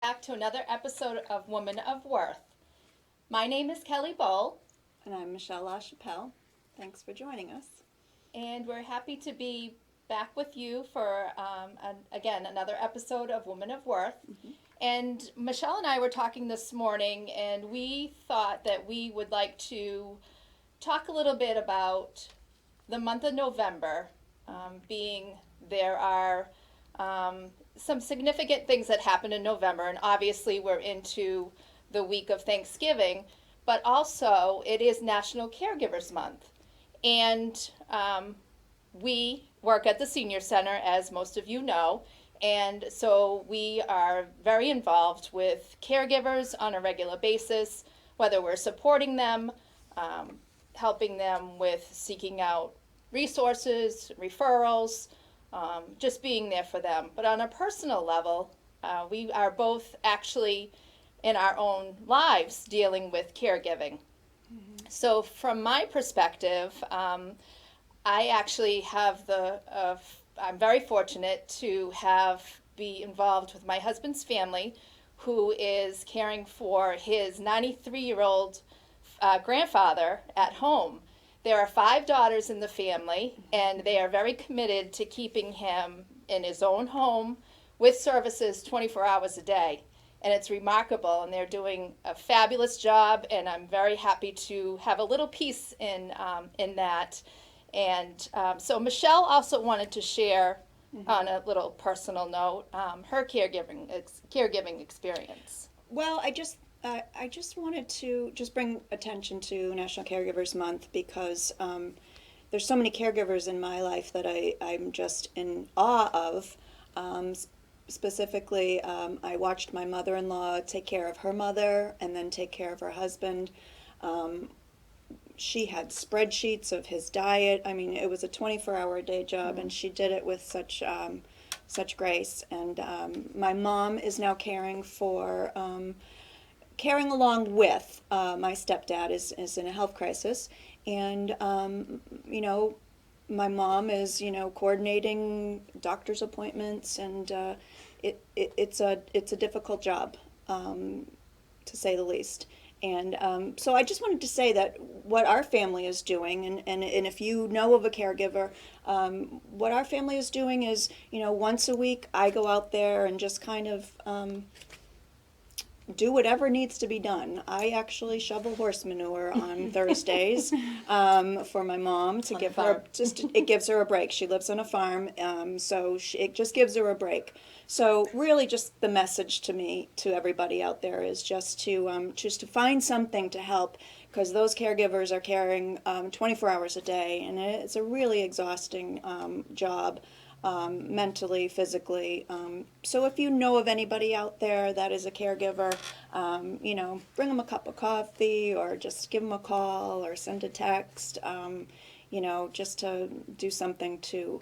back to another episode of Woman of Worth. My name is Kelly Bowl. And I'm Michelle LaChapelle. Thanks for joining us. And we're happy to be back with you for, again, another episode of Woman of Worth. Mm-hmm. And Michelle and I were talking this morning, and we thought that we would like to talk a little bit about the month of November, being there are some significant things that happen in November, and obviously we're into the week of Thanksgiving, but also it is National Caregivers Month. And we work at the Senior Center, as most of you know, and so we are very involved with caregivers on a regular basis, whether we're supporting them, helping them with seeking out resources, referrals, just being there for them. But on a personal level, we are both actually in our own lives dealing with caregiving. Mm-hmm. So from my perspective, I actually have I'm very fortunate to be involved with my husband's family, who is caring for his 93-year-old grandfather at home. There are 5 daughters in the family, and they are very committed to keeping him in his own home with services 24 hours a day. And it's remarkable, and they're doing a fabulous job, and I'm very happy to have a little piece in that. And so Michelle also wanted to share, mm-hmm. on a little personal note, her caregiving experience. Well, I just wanted to bring attention to National Caregivers Month because there's so many caregivers in my life that I'm just in awe of. Specifically, I watched my mother-in-law take care of her mother and then take care of her husband. She had spreadsheets of his diet. I mean, it was a 24-hour-a-day job, mm-hmm. and she did it with such grace. And my mom is now caring along with my stepdad is in a health crisis, and my mom is coordinating doctor's appointments, and it's a difficult job, to say the least. And so I just wanted to say that what our family is doing, and if you know of a caregiver, what our family is doing is, once a week I go out there and just kind of do whatever needs to be done. I actually shovel horse manure on Thursdays for my mom to give her, it gives her a break. She lives on a farm, so it just gives her a break. So really just the message to everybody out there is just to find something to help, because those caregivers are caring 24 hours a day, and it's a really exhausting job. Mentally, physically. So if you know of anybody out there that is a caregiver, bring them a cup of coffee or just give them a call or send a text, just to do something to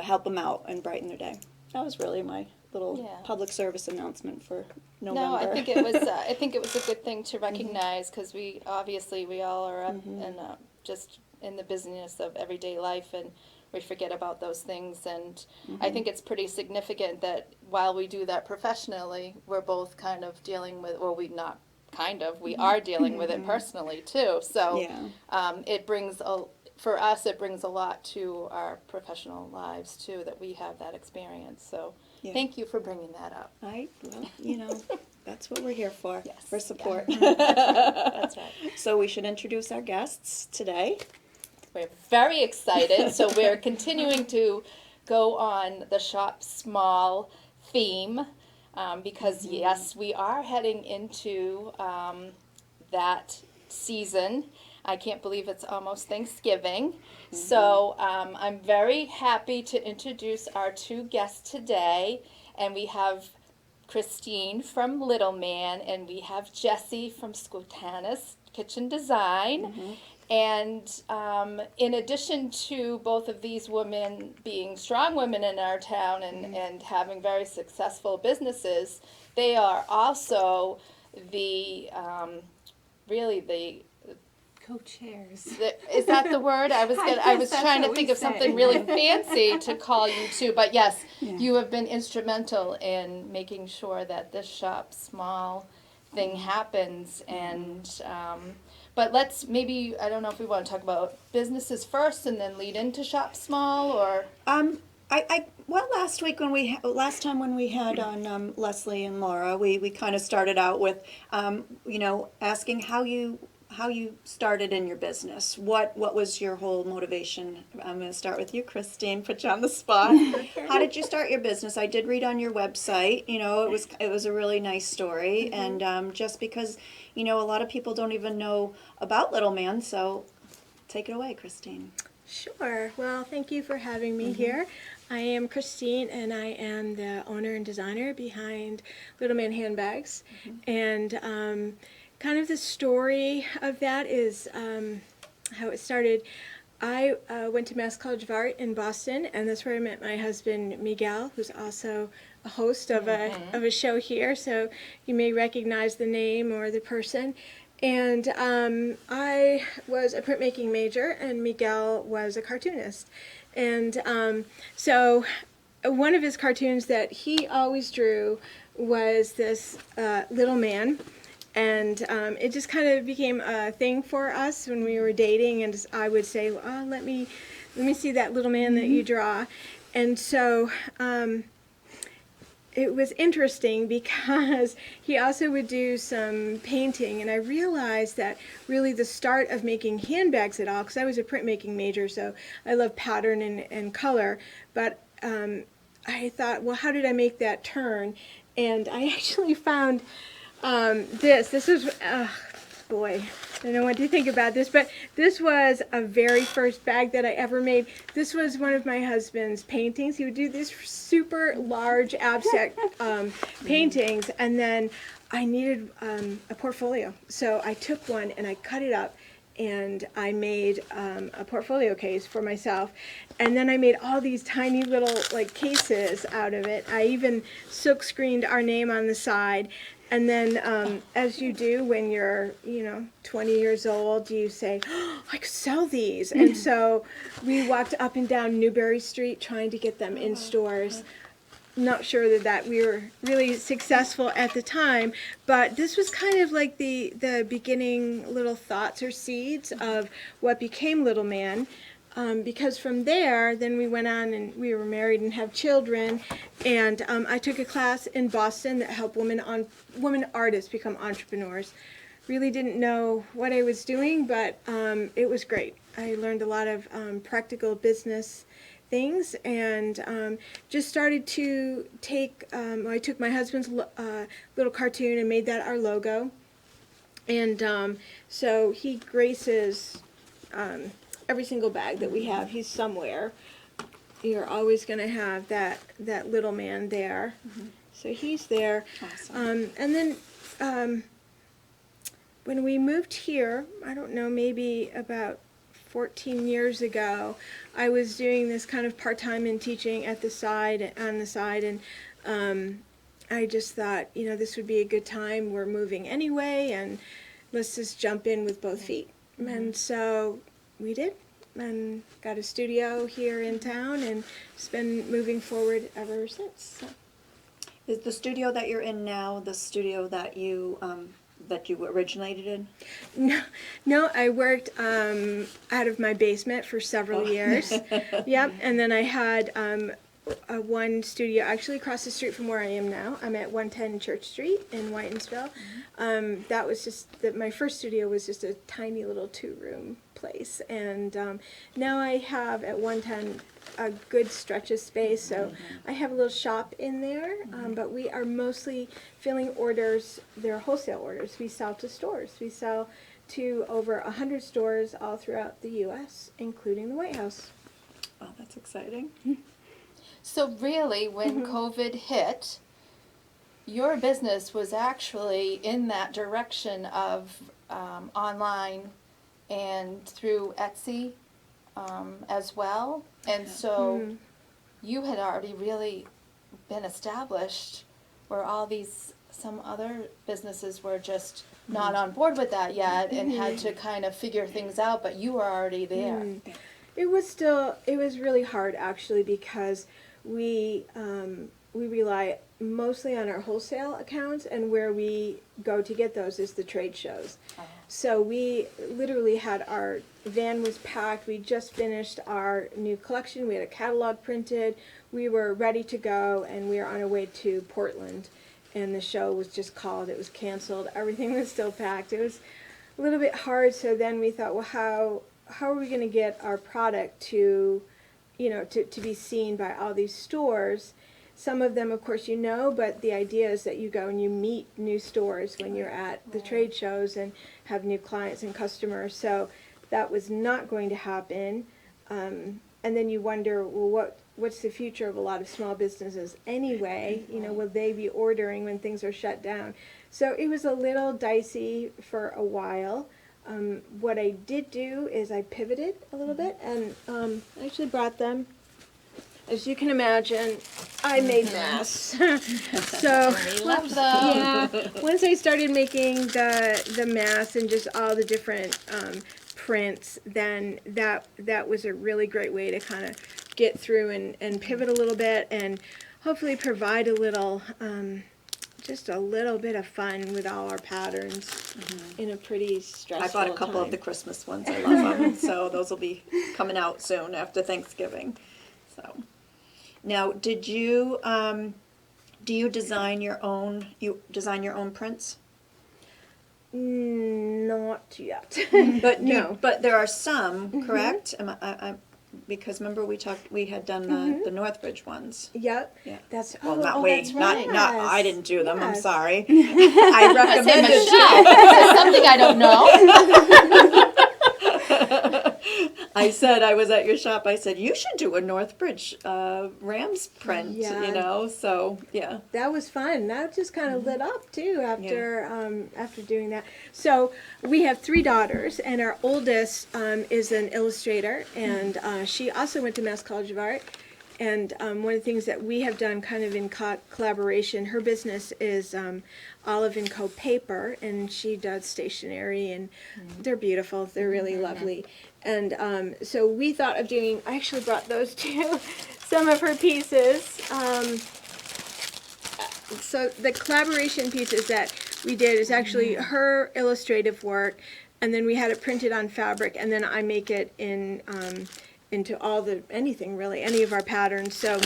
help them out and brighten their day. That was really my little public service announcement for November. No, I think it was a good thing to recognize, because we all are up, mm-hmm. and just in the business of everyday life, and we forget about those things. And mm-hmm. I think it's pretty significant that while we do that professionally, we're both kind of dealing with, well, we mm-hmm. are dealing with it personally too. So it brings for us, it brings a lot to our professional lives too, that we have that experience. So thank you for bringing that up. That's what we're here for, yes. for support. Yeah. That's right. So we should introduce our guests today. We're very excited. So we're continuing to go on the Shop Small theme, because mm-hmm. yes, we are heading into that season. I can't believe it's almost Thanksgiving. Mm-hmm. So I'm very happy to introduce our 2 guests today. And we have Christine from Little Man, and we have Jessie from Schotanus Kitchen Design. Mm-hmm. And in addition to both of these women being strong women in our town and, mm-hmm. and having very successful businesses, they are also the toe chairs. Is that the word? I was guess that's trying to what think we of something say. really fancy to call you to, but yes, Yeah. you have been instrumental in making sure that this shop small thing happens. And but let's maybe, I don't know if we want to talk about businesses first and then lead into shop small, or Well, last time when we had on Leslie and Laura, we kind of started out with, asking how you started in your business. What was your whole motivation? I'm going to start with you, Christine. Put you on the spot. How did you start your business? I did read on your website. It was a really nice story, and just because a lot of people don't even know about Little Man, so take it away, Christine. Sure. Well, thank you for having me here. I am Christine, and I am the owner and designer behind Little Man Handbags. And kind of the story of that is how it started. I went to Mass College of Art in Boston, and that's where I met my husband, Miguel, who's also a host of a show here, so you may recognize the name or the person. And I was a printmaking major, and Miguel was a cartoonist. And so one of his cartoons that he always drew was this little man. And it just kind of became a thing for us when we were dating. And I would say, "Oh, let me see that little man that you draw." And so it was interesting because he also would do some painting, and I realized that really the start of making handbags at all, because I was a printmaking major, so I love pattern and color, but I thought, well, how did I make that turn? And I actually found this was, boy, I don't know what to think about this, but this was a very first bag that I ever made. This was one of my husband's paintings. He would do these super large abstract paintings, and then I needed a portfolio. So I took one and I cut it up, and I made a portfolio case for myself. And then I made all these tiny little cases out of it. I even silk screened our name on the side. And then, as you do when you're, 20 years old, you say, "Oh, I could sell these." And so we walked up and down Newberry Street trying to get them in stores. Not sure that we were really successful at the time, but this was kind of like the beginning little thoughts or seeds of what became Little Man. Because from there, then we went on and we were married and have children. And I took a class in Boston that helped women artists become entrepreneurs. Really didn't know what I was doing, but it was great. I learned a lot of practical business things, and just started to take, I took my husband's little cartoon and made that our logo. And so he graces every single bag that we have. He's somewhere. You're always going to have that little man there. So he's there. Awesome. And then when we moved here, I don't know, maybe about 14 years ago, I was doing this kind of part-time in teaching on the side, and I just thought, this would be a good time. We're moving anyway, and let's just jump in with both feet. And so we did, and got a studio here in town, and it's been moving forward ever since. So. Is the studio that you're in now the studio that you originated in? No, I worked out of my basement for several years. Yep, and then I had one studio actually across the street from where I am now. I'm at 110 Church Street in Whitensville. That was just my first studio was just a tiny little 2-room place, and now I have at 110 a good stretch of space, so I have a little shop in there, but we are mostly filling orders. They're wholesale orders. We sell to stores. We sell to over 100 stores all throughout the U.S., including the White House. Oh, that's exciting. so really when COVID hit, your business was actually in that direction of online and through Etsy as well. And so you had already really been established where some other businesses were just not on board with that yet and had to kind of figure things out, but you were already there. It was really hard actually because we rely mostly on our wholesale accounts, and where we go to get those is the trade shows. So we literally had our van was packed. We just finished our new collection. We had a catalog printed. We were ready to go, and we were on our way to Portland. And the show was just called. It was canceled. Everything was still packed. It was a little bit hard. So then we thought, well, how are we going to get our product to, to be seen by all these stores? Some of them, of course, but the idea is that you go and you meet new stores when you're at the trade shows and have new clients and customers. So that was not going to happen. And then you wonder, well, what's the future of a lot of small businesses anyway? Will they be ordering when things are shut down? So it was a little dicey for a while. What I did do is I pivoted a little bit, and I actually brought them. As you can imagine, I made masks. So We love them. yeah, once I started making the masks and just all the different prints, then that was a really great way to kind of get through and pivot a little bit and hopefully provide a little, just a little bit of fun with all our patterns in a pretty stressful I bought a couple time. of the Christmas ones. I love them. So those will be coming out soon after Thanksgiving. So now, do you design your own? You design your own prints? Not yet. But No. But there are some, correct? Because remember we had done the Northbridge ones. Yep. Yeah. That's Well, not we, that's right. not I didn't do them. I'm Yes. sorry. I Say, recommended Michelle, this is something I don't know. I said, I was at your shop, I said, you should do a Northbridge Rams print, Yeah. so, yeah. That was fun. That just kind of lit up too after after doing that. So we have 3 daughters, and our oldest is an illustrator, and she also went to Mass College of Art. And one of the things that we have done kind of in collaboration, her business is Olive & Co. paper, and she does stationery, and they're beautiful. They're really lovely. And so we thought of doing, I actually brought those too, some of her pieces. So the collaboration pieces that we did is actually her illustrative work, and then we had it printed on fabric, and then I make it in into anything really, any of our patterns. So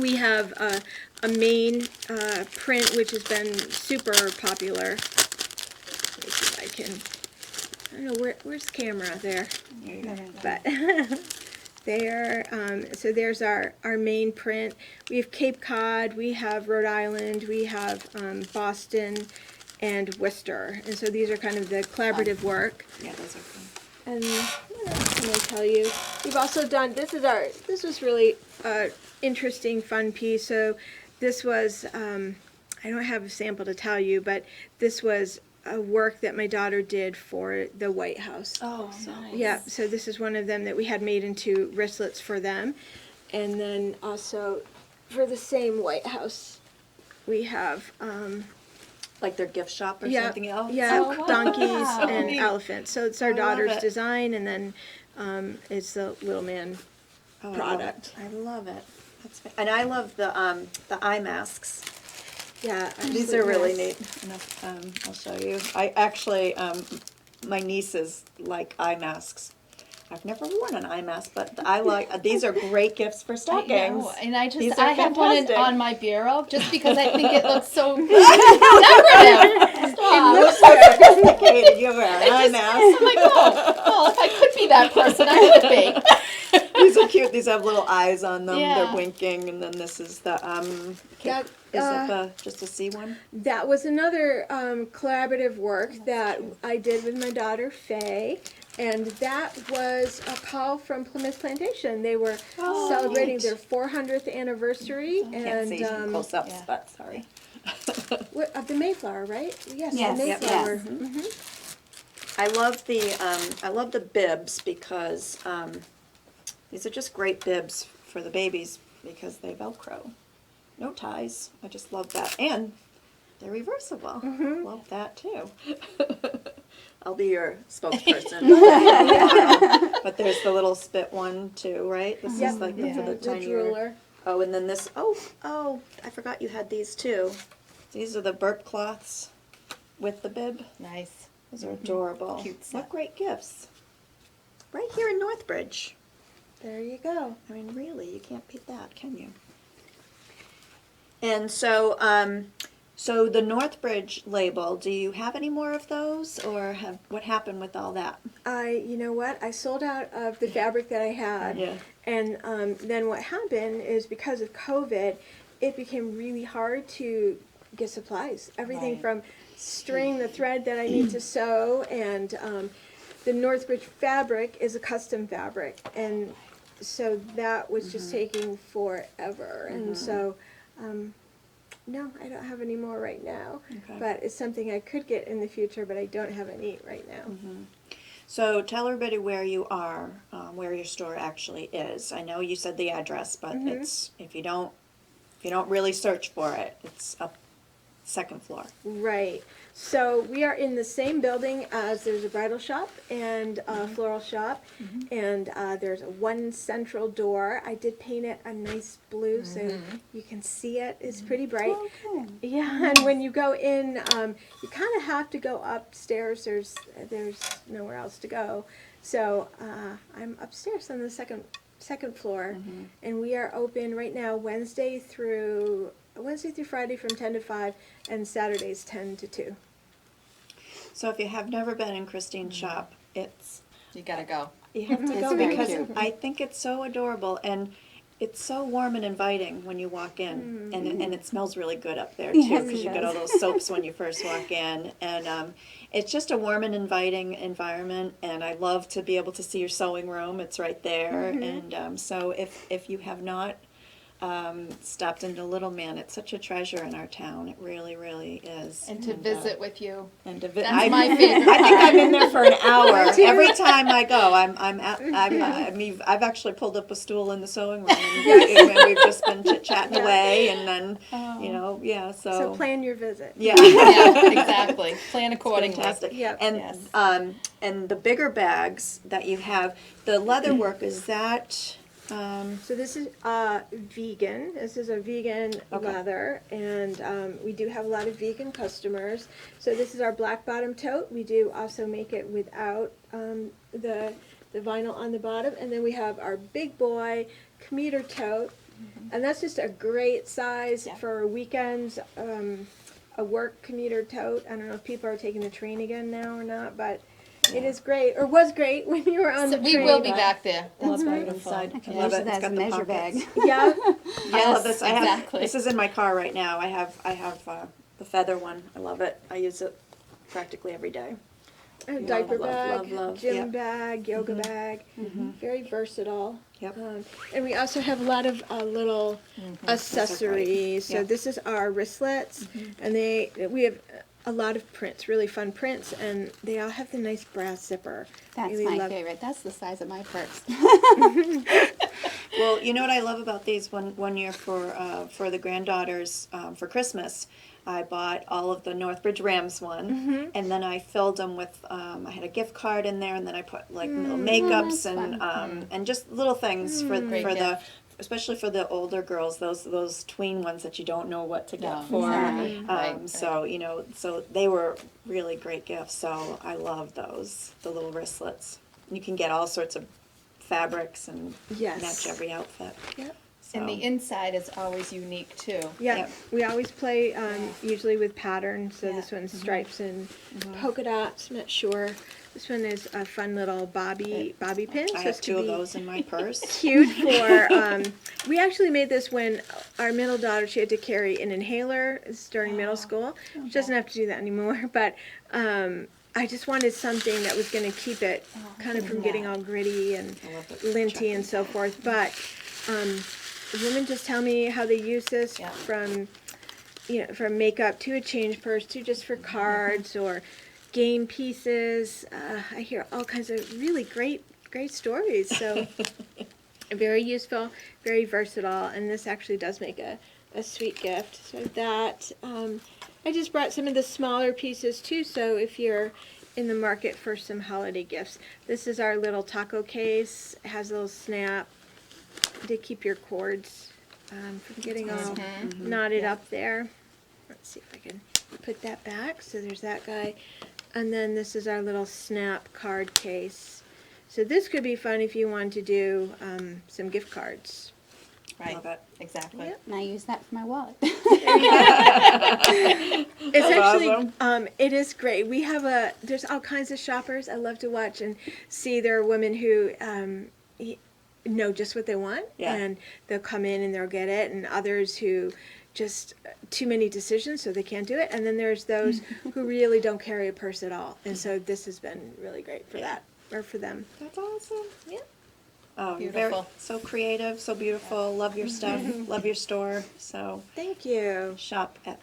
we have a main print which has been super popular. Let me see if I can. I don't know where's the camera there, but there. So there's our main print. We have Cape Cod, we have Rhode Island, we have Boston, and Worcester. And so these are kind of the collaborative work. Yeah, those are fun. And what else can I tell you? We've also done, this was really interesting, fun piece. So this was, I don't have a sample to tell you, but this was a work that my daughter did for the White House. Oh, nice. Yeah, so this is one of them that we had made into wristlets for them. And then also for the same White House, we have Like their gift shop or yeah, something else? yeah, Oh, wow. donkeys So and neat. elephants. So it's our love daughter's it. design, and then it's the little man Oh, product. I love it. And I love the eye masks. Yeah, These are really absolutely. neat. And, I'll show you. I actually, my nieces like eye masks. I've never worn an eye mask, but I like these are great gifts for I stockings. know, and I These are have one fantastic. on my bureau just because I think it looks so decorative. Stop. So sophisticated. You wear an eye mask. I'm like, oh, if I could be that person, I would be. These are cute. These have little eyes on them. Yeah. They're winking, and then this is the That, is that the just a C one? that was another collaborative work that I did with my daughter Faye, and that was a call from Plymouth Plantation. They were celebrating neat. their 400th anniversary, Can't and see close ups, yeah. but sorry. of the Mayflower, right? Yes, Yes, the yep, Mayflower. yes. I love the bibs because these are just great bibs for the babies because they Velcro. No ties. I just love that. And They're reversible. Mhm. Love that too. I'll be your spokesperson. But there's the little spit one too, right? This Yep. is like for the The tinier. drooler. Oh, and then this. Oh! I forgot you had these too. These are the burp cloths with the bib. Nice. Those are adorable. Cute set. What great gifts! Right here in Northbridge. There you go. I mean, really, you can't beat that, can you? And so, so the Northbridge label. Do you have any more of those, or what happened with all that? You know what? I sold out of the fabric that I had. Yeah. And then what happened is because of COVID, it became really hard to get supplies. Everything Right. from string, the thread that I need to sew, and the Northbridge fabric is a custom fabric. And so that was just taking forever. And so, no, I don't have any more right now. Okay. But it's something I could get in the future, but I don't have any right now. So tell everybody where you are, where your store actually is. I know you said the address, but it's if you don't really search for it, it's up second floor. Right. So we are in the same building as there's a bridal shop and a floral shop, and there's one central door. I did paint it a nice blue so you can see it. It's pretty bright. Okay. Yeah, and when you go in, you kind of have to go upstairs. There's nowhere else to go. So I'm upstairs on the second floor, and we are open right now Wednesday through Friday from 10 to 5, and Saturdays 10 to 2. So if you have never been in Christine's shop, it's You gotta go. you have to It's go very because cute. I think it's so adorable and it's so warm and inviting when you walk in, and it smells really good up there too Yes, because it you get all does. those soaps when you first walk in, and it's just a warm and inviting environment. And I love to be able to see your sewing room; it's right there. And so if you have not stopped into Little Man, it's such a treasure in our town. It really, really is. And to visit with you. And to That's my favorite I think part. I'm in there for an hour every time I go. I mean, I've actually pulled up a stool in the sewing room, and we've just been chit chatting away, and then So plan your visit. yeah. Yeah, exactly. Plan accordingly. Fantastic. Yep. And Yes. and the bigger bags that you have, the leather work, is that So this is vegan. This is a vegan Okay. leather, and we do have a lot of vegan customers. So this is our black bottom tote. We do also make it without the vinyl on the bottom, and then we have our big boy commuter tote, and that's just a great size for weekends. A work commuter tote. I don't know if people are taking the train again now or not, but it is great, or was great when you were on So the we train. will be back there. That's right beautiful. inside. I can I love use it. that It's as got a the measure pockets. bag. Yeah. I love this. Exactly. This is in my car right now. I have the feather one. I love it. I use it practically every day. A diaper love, bag, love, gym yep. bag, yoga bag, very versatile. Yep. And we also have a lot of little accessories. So Yep. this is our wristlets, and we have a lot of prints, really fun prints, and they all have the nice brass zipper. That's Really my love- favorite. That's the size of my purse. Well, you know what I love about these? One year for the granddaughters for Christmas, I bought all of the Northbridge Rams one, and then I filled them with. I had a gift card in there, and then I put like little makeups that's and just little things for Great the. gift. Especially for the older girls, those tween ones that you don't know what to get No, for. exactly. Right, So so they were really great gifts. So I love those, the little wristlets. You can get all sorts of fabrics and Yes. match every outfit. Yep. So. And the inside is always unique too. Yeah, Yep. we always play usually with patterns. So Yeah. this one's stripes and polka dots. I'm not sure. This one is a fun little bobby pin. I So have it's to two of be those in my purse. cute for we actually made this when our middle daughter, she had to carry an inhaler during middle school. She doesn't have to do that anymore, but I just wanted something that was going to keep it kind of from getting all gritty and I love it. linty and so forth. But women just tell me how they use this Yeah. from from makeup to a change purse to just for cards or game pieces. I hear all kinds of really great stories. So very useful, very versatile, and this actually does make a sweet gift. So that I just brought some of the smaller pieces too, so if you're in the market for some holiday gifts. This is our little taco case. It has a little snap to keep your cords from getting all knotted up there. Let's see if I can put that back. So there's that guy. And then this is our little snap card case. So this could be fun if you want to do some gift cards. Right. Love it. Exactly. Yep. And I use that for my wallet. It's actually, awesome. it is great. We have there's all kinds of shoppers. I love to watch and see there are women who know just what they want, Yeah. and they'll come in and they'll get it, and others who just too many decisions so they can't do it, and then there's those who really don't carry a purse at all, and so this has been really great for that, or for them. That's awesome. Yeah. Oh, Beautiful. so creative, so beautiful. Love your stuff. Love your store. So Thank you. shop at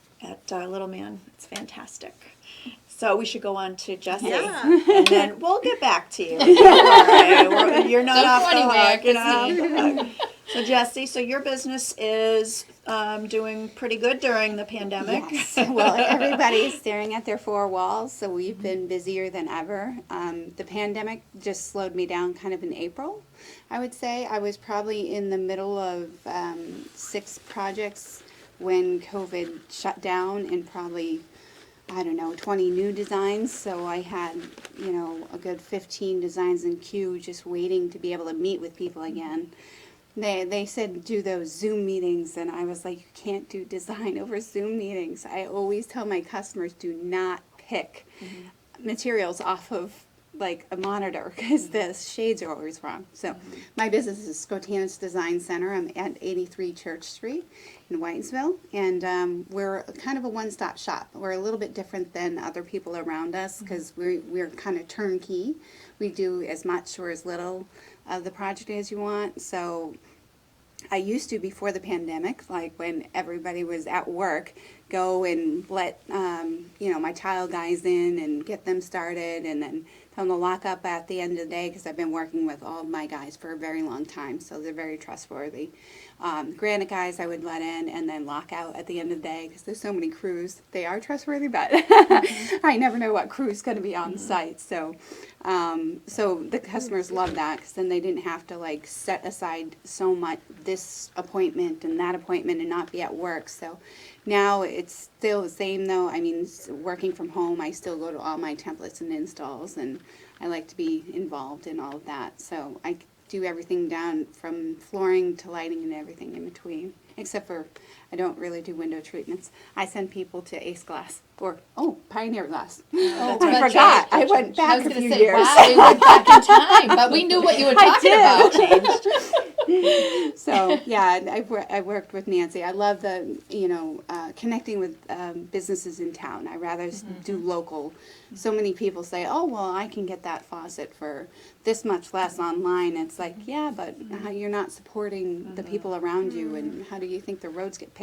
Little Man. It's fantastic. So we should go on to Jessie, Yeah. and then we'll get back to you. You're not Don't off go the anywhere, hook, you know. So Jessie, so your business is doing pretty good during the pandemic. Yes. Well, everybody's staring at their four walls, so we've been busier than ever. The pandemic just slowed me down kind of in April, I would say. I was probably in the middle of 6 projects when COVID shut down, and probably, I don't know, 20 new designs. So I had, a good 15 designs in queue just waiting to be able to meet with people again. They said do those Zoom meetings, and I was like, you can't do design over Zoom meetings. I always tell my customers, do not pick materials off of like a monitor, because the shades are always wrong. So my business is Schotanus Design Center. I'm at 83 Church Street in Whitesville, and we're kind of a one-stop shop. We're a little bit different than other people around us because we're kind of turnkey. We do as much or as little of the project as you want. So I used to, before the pandemic, like when everybody was at work, go and let my tile guys in and get them started, and then tell them to lock up at the end of the day, because I've been working with all of my guys for a very long time, so they're very trustworthy. Granite guys I would let in and then lock out at the end of the day, because there's so many crews. They are trustworthy, but I never know what crew's going to be on site. So the customers love that, because then they didn't have to like set aside so much this appointment and that appointment and not be at work. So now it's still the same though. I mean, working from home, I still go to all my templates and installs, and I like to be involved in all of that. So I do everything down from flooring to lighting and everything in between. Except for, I don't really do window treatments. I send people to Ace Glass or Pioneer Glass. Oh, I but forgot. I Jen, went I back was a going few to say, years. wow, you went back in time, but we knew what you were talking about. So yeah, I worked with Nancy. I love the connecting with businesses in town. I rather do local. So many people say, oh well, I can get that faucet for this much less online. It's like, yeah, but you're not supporting the people around you, and how do you think the roads get paved?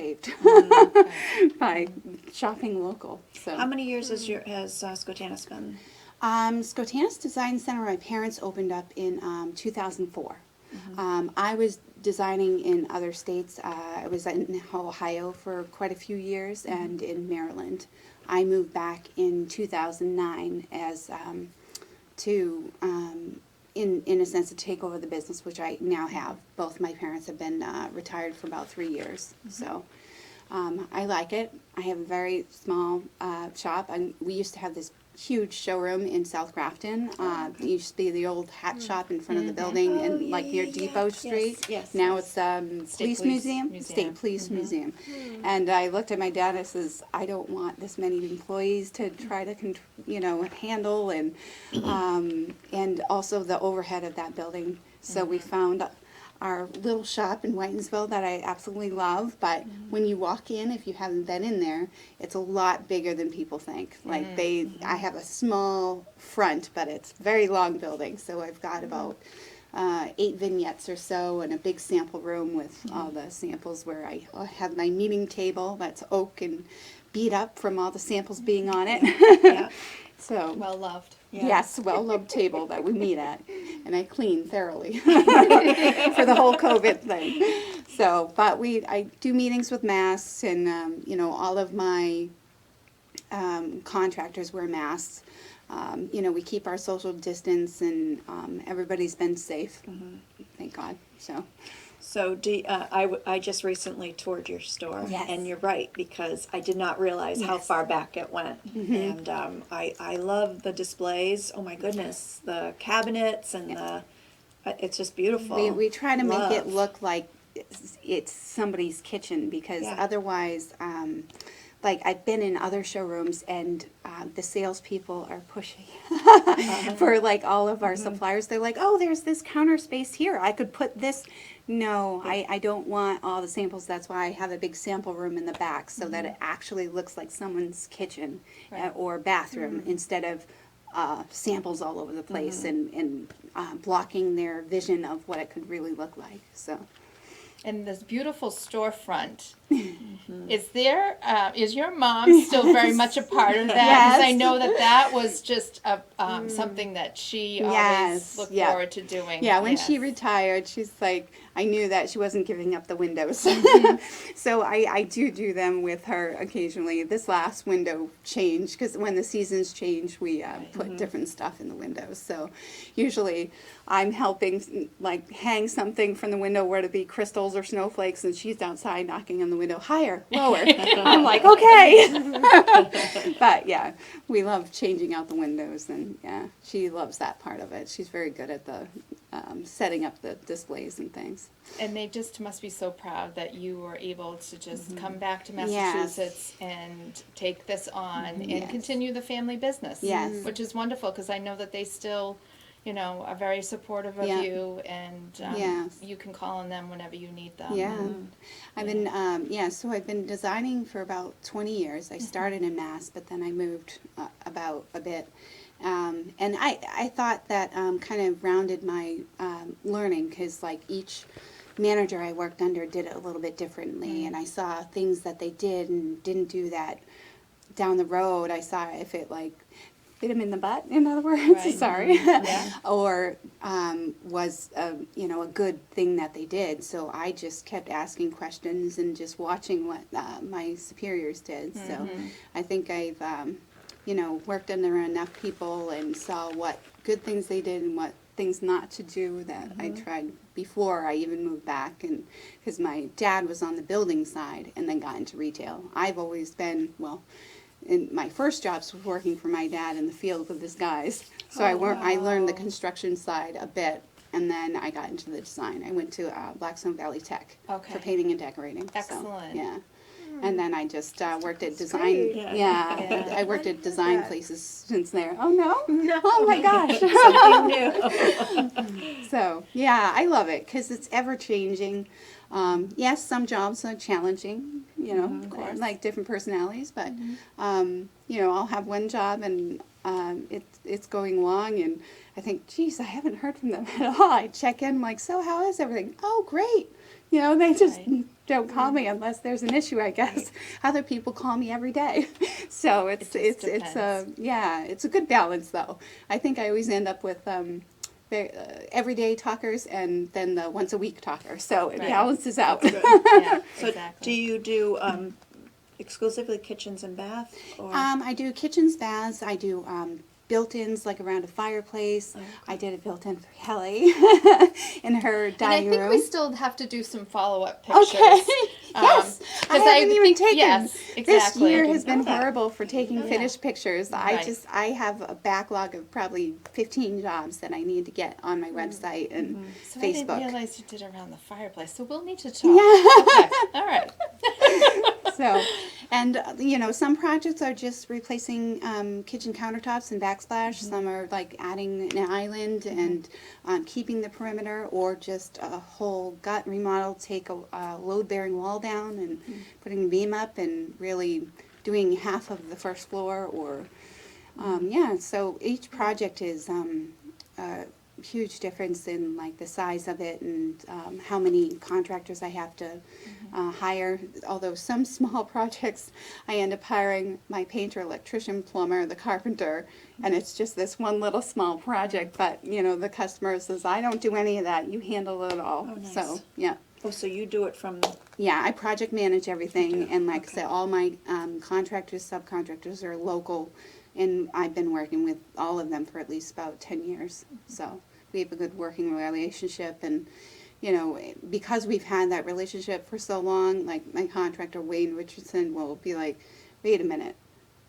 By shopping local. So How many years has Schotanus been? Schotanus Design Center, my parents opened up in 2004. I was designing in other states. I was in Ohio for quite a few years and in Maryland. I moved back in 2009 as in a sense to take over the business, which I now have. Both my parents have been retired for about 3 years. So I like it. I have a very small shop, and we used to have this huge showroom in South Grafton. It used to be the old hat shop in front of the building, and like near Depot Street. Yes. Now it's Police Museum. State Police Museum. And I looked at my dad and says, I don't want this many employees to try to handle, and also the overhead of that building. So we found our little shop in Whitensville that I absolutely love, but when you walk in, if you haven't been in there, it's a lot bigger than people think. Like I have a small front, but it's a very long building, so I've got about 8 vignettes or so, and a big sample room with all the samples where I have my meeting table that's oak and beat up from all the samples being on it. Yeah. So Well loved. Yeah. yes, well-loved table that we meet at, and I clean thoroughly for the whole COVID thing. So, but I do meetings with masks, and all of my contractors wear masks. We keep our social distance, and everybody's been safe. Thank God. So I just recently toured your store, Yes. and you're right, because I did not realize how Yes. far back it went. And I love the displays. Oh my goodness, the cabinets and it's just beautiful. We try to make it Love. look like it's somebody's kitchen, because Yeah. otherwise, like I've been in other showrooms, and the salespeople are pushing for like all of our suppliers. They're like, "Oh, there's this counter space here. I could put this." No, I don't want all the samples. That's why I have a big sample room in the back, so that it actually looks like someone's kitchen or bathroom, instead of samples all over the place and blocking their vision of what it could really look like. So. And this beautiful storefront. Is your mom still very much a part of that? Because I Yes. know that was just something that she always Yes. looked Yeah. forward to doing. Yeah, when she Yes. retired, she's like, I knew that she wasn't giving up the windows. So I do them with her occasionally. This last window changed, because when the seasons change, we put different stuff in the windows. So usually I'm helping like hang something from the window where to be crystals or snowflakes, and she's outside knocking on the window, higher, lower. I'm like, okay. But yeah, we love changing out the windows, and yeah, she loves that part of it. She's very good at the setting up the displays and things. And they just must be so proud that you were able to just come back to Massachusetts and take this on and Yes. continue the family business. Yes. Which is wonderful, because I know that they still, are very supportive of Yeah. you, and Yes. you can call on them whenever you need them. Yeah. And- I've been, so I've been designing for about 20 years. I started in Mass, but then I moved about a bit. And I thought that kind of rounded my learning, because like each manager I worked under did it a little bit differently, and I saw things that they did and didn't do that down the road. I saw if it like bit them in the butt, in other words, Right. sorry, Yeah. or was a good thing that they did. So I just kept asking questions and just watching what my superiors did. So I think I've worked under enough people and saw what good things they did and what things not to do that I tried before I even moved back. And because my dad was on the building side and then got into retail. I've always been, in my first jobs was working for my dad in the field with his guys. So I learned the construction side a bit, and then I got into the design. I went to Blackstone Valley Tech Okay. for painting and decorating. Excellent. So, yeah. And then I just worked at design. great. Yeah, Yeah. I worked at design that. places since there. Oh no! No. Oh my gosh! Something new. So yeah, I love it because it's ever changing. Yes, some jobs are challenging, of course. like different personalities. But I'll have one job and it's going along, and I think, geez, I haven't heard from them at all. I check in, like, so how is everything? Oh, great. They just Right. don't call me unless there's an issue, I guess. Other people call me every day. So it's just depends. it's a good balance though. I think I always end up with everyday talkers and then the once a week talker. So it Right. balances out. Yeah, So exactly. do you do exclusively kitchens and bath? Or? I do kitchens, baths. I do built-ins like around a fireplace. Okay. I did a built-in for Kelly in her And I dining think room. we still have to do some follow-up pictures. Okay. Yes. I 'cause haven't even taken. Yes, This exactly. year I has didn't know been that. horrible for taking finished pictures. Right. I have a backlog of probably 15 jobs that I need to get on my website and So I didn't Facebook. realize you did around the fireplace. So we'll need to talk. Yeah. Okay. All right. So, and some projects are just replacing kitchen countertops and backsplash. Some are like adding an island and keeping the perimeter, or just a whole gut remodel, take a load-bearing wall down and putting a beam up and really doing half of the first floor. Or so each project is a huge difference in like the size of it and how many contractors I have to hire. Although some small projects I end up hiring my painter, electrician, plumber, the carpenter, and it's just this one little small project. But the customer says, I don't do any of that. You handle it all. Oh, nice. So yeah. Oh, so you do it from, Yeah, I project manage everything, and like I Okay. said, all my contractors, subcontractors are local, and I've been working with all of them for at least about 10 years. So we have a good working relationship, and you know, because we've had that relationship for so long, like my contractor Wayne Richardson will be like, "Wait a minute,"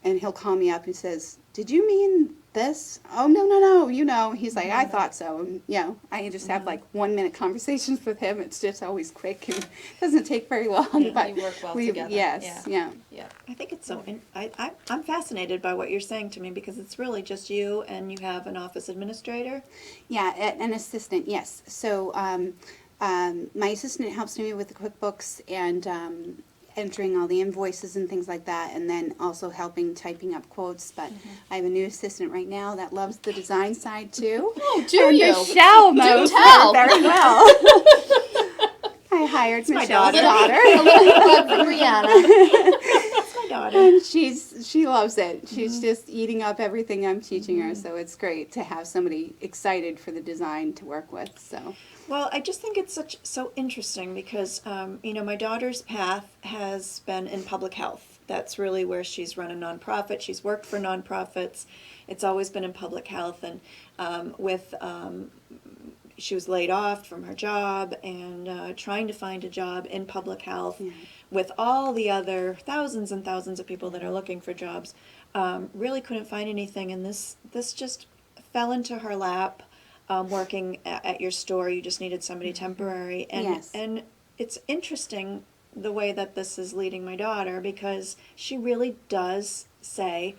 and he'll call me up and says, "Did you mean this?" "Oh, no, you know." He's like, "I thought so." And, you know, I just have like 1 minute conversations with him. It's just always quick and doesn't take very long. Yeah, but you work well we, together. Yes, yeah. Yeah. I think it's so, I'm fascinated by what you're saying to me because it's really just you and you have an office administrator. Yeah, an assistant, yes. So my assistant helps me with the QuickBooks and entering all the invoices and things like that, and then also helping typing up quotes. But I have a new assistant right now that loves the design side too. Oh, do And you? Michelle knows tell. her very well. I hired my Michelle's daughter. daughter. A little plug for Brianna. That's my daughter. And she loves it. She's just eating up everything I'm teaching her, so it's great to have somebody excited for the design to work with. So Well, I just think it's so interesting because you know, my daughter's path has been in public health. That's really where she's run a nonprofit. She's worked for nonprofits. It's always been in public health, and she was laid off from her job and trying to find a job in public health with all the other thousands and thousands of people that are looking for jobs. Really couldn't find anything, and this just fell into her lap. Working at your store, you just needed somebody temporary, and Yes. and it's interesting the way that this is leading my daughter because she really does say,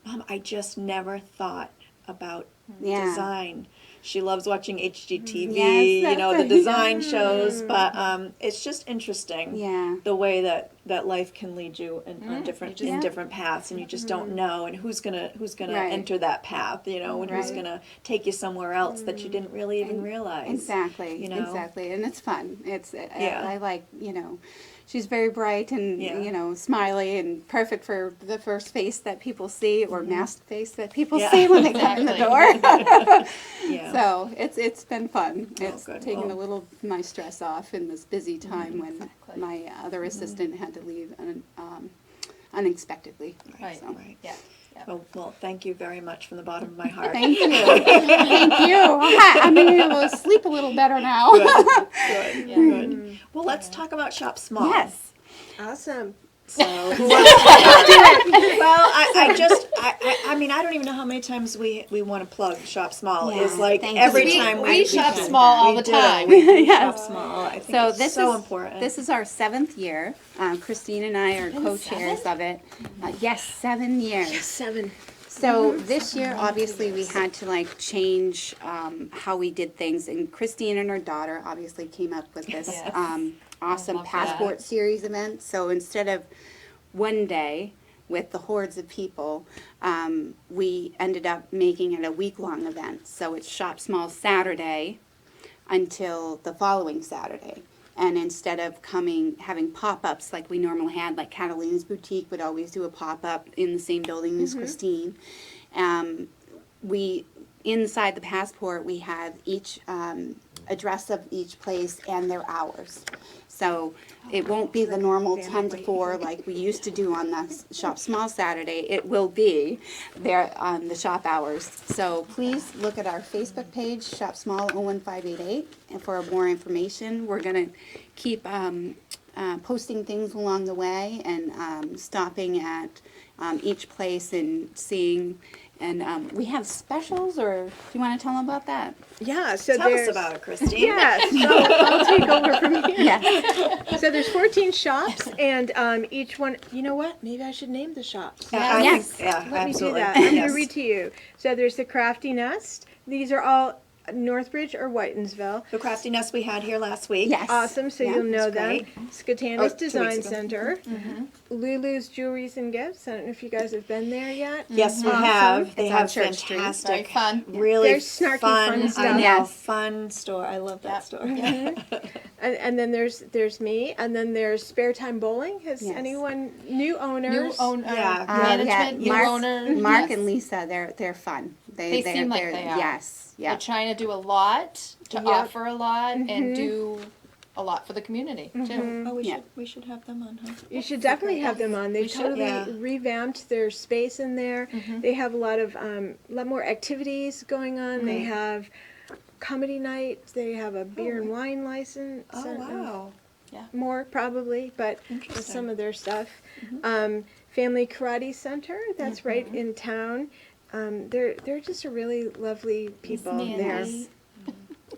"Mom, I just never thought about Yeah. design." She loves watching HGTV, Yes, you know, the that's- design shows, but it's just interesting Yeah. the way that life can lead you on different Yeah. different paths, and you just don't know, and who's gonna Right. enter that path, you know, and who's Right. gonna take you somewhere else that you didn't really even realize. Exactly, you know? exactly, and it's fun. It's Yeah. I like, you know, she's very bright and Yeah. you know, smiley and perfect for the first face that people see or masked face that people Yeah. see when they come in the Exactly. door. Yeah. So it's been fun. It's good. taken Well- a little of my stress off in this busy time when Exactly. my other assistant had to leave unexpectedly. Right. So. Right. Yeah. Yeah. Well, thank you very much from the bottom of my heart. Thank you. Thank you. I'm able to sleep a little better now. Good. Yeah. Good. Well, let's talk about Shop Small. Yes. Awesome. So, well, I mean, I don't even know how many times we want to plug Shop Small. Yeah, It's like thank you. every We- time we shop can. small all We the do. time. We do Yes. Shop Small. I think So it's this so is important. This is our 7th year. Christine and I are co-chairs of it. Yes, 7 years. 7. So this year, obviously, we had to like change how we did things, and Christine and her daughter obviously came up with this Yes. awesome love passport series event. So instead of one day with the hordes of people, we ended up making it a week-long event. So it's Shop Small Saturday until the following Saturday. And instead of having pop-ups like we normally had, like Catalina's Boutique would always do a pop-up in the same building as Christine, we, inside the passport, we have each address of each place and their hours. So it won't be the normal 10 to 4 like we used to do on the Shop Small Saturday. It will be there on the shop hours. So please look at our Facebook page, Shop Small 01588, and for more information. We're going to keep posting things along the way and stopping at each place and seeing. And we have specials, or do you want to tell them about that? Yeah, so Tell there's us about it, Christine. Yes, so I'll take over from here. Yes. So there's 14 shops, and each one. You know what? Maybe I should name the shops. I Yes. think, yeah, Let absolutely. me do that. I'm going Yes. to read to you. So there's the Crafty Nest. These are all Northbridge or Whitensville. The Crafty Nest we had here last week. Yes. Awesome, so Yeah, you'll know that's them. great. Schotanus 2 weeks Design ago. Center, Lulu's Jewelries and Gifts. I don't know if you guys have been there yet. Yes, we Awesome. have. They It's on have Church Street. fantastic, Very fun. really There's snarky fun I stuff. know, Yes. fun store. I love that Yeah. store. And then there's me, and then there's Spare Time Bowling. Has Yes. anyone new owners? New owner, Yeah. management, new Mark, owner. Mark yes. and Lisa, they're fun. They seem like they're- they are. Yes. They're Yeah. trying to do a lot, to Yep. offer a lot, and do a lot for the community too. Oh, Yeah. we should have them on, huh? You should definitely have them on. They've should. totally Yeah. revamped their space in there. They have a lot more activities going on. They have comedy night. They have a beer and wine license. Oh, wow. More probably, but Interesting. some of their stuff. Family Karate Center. That's right in town. They're just a really lovely people there. Nice.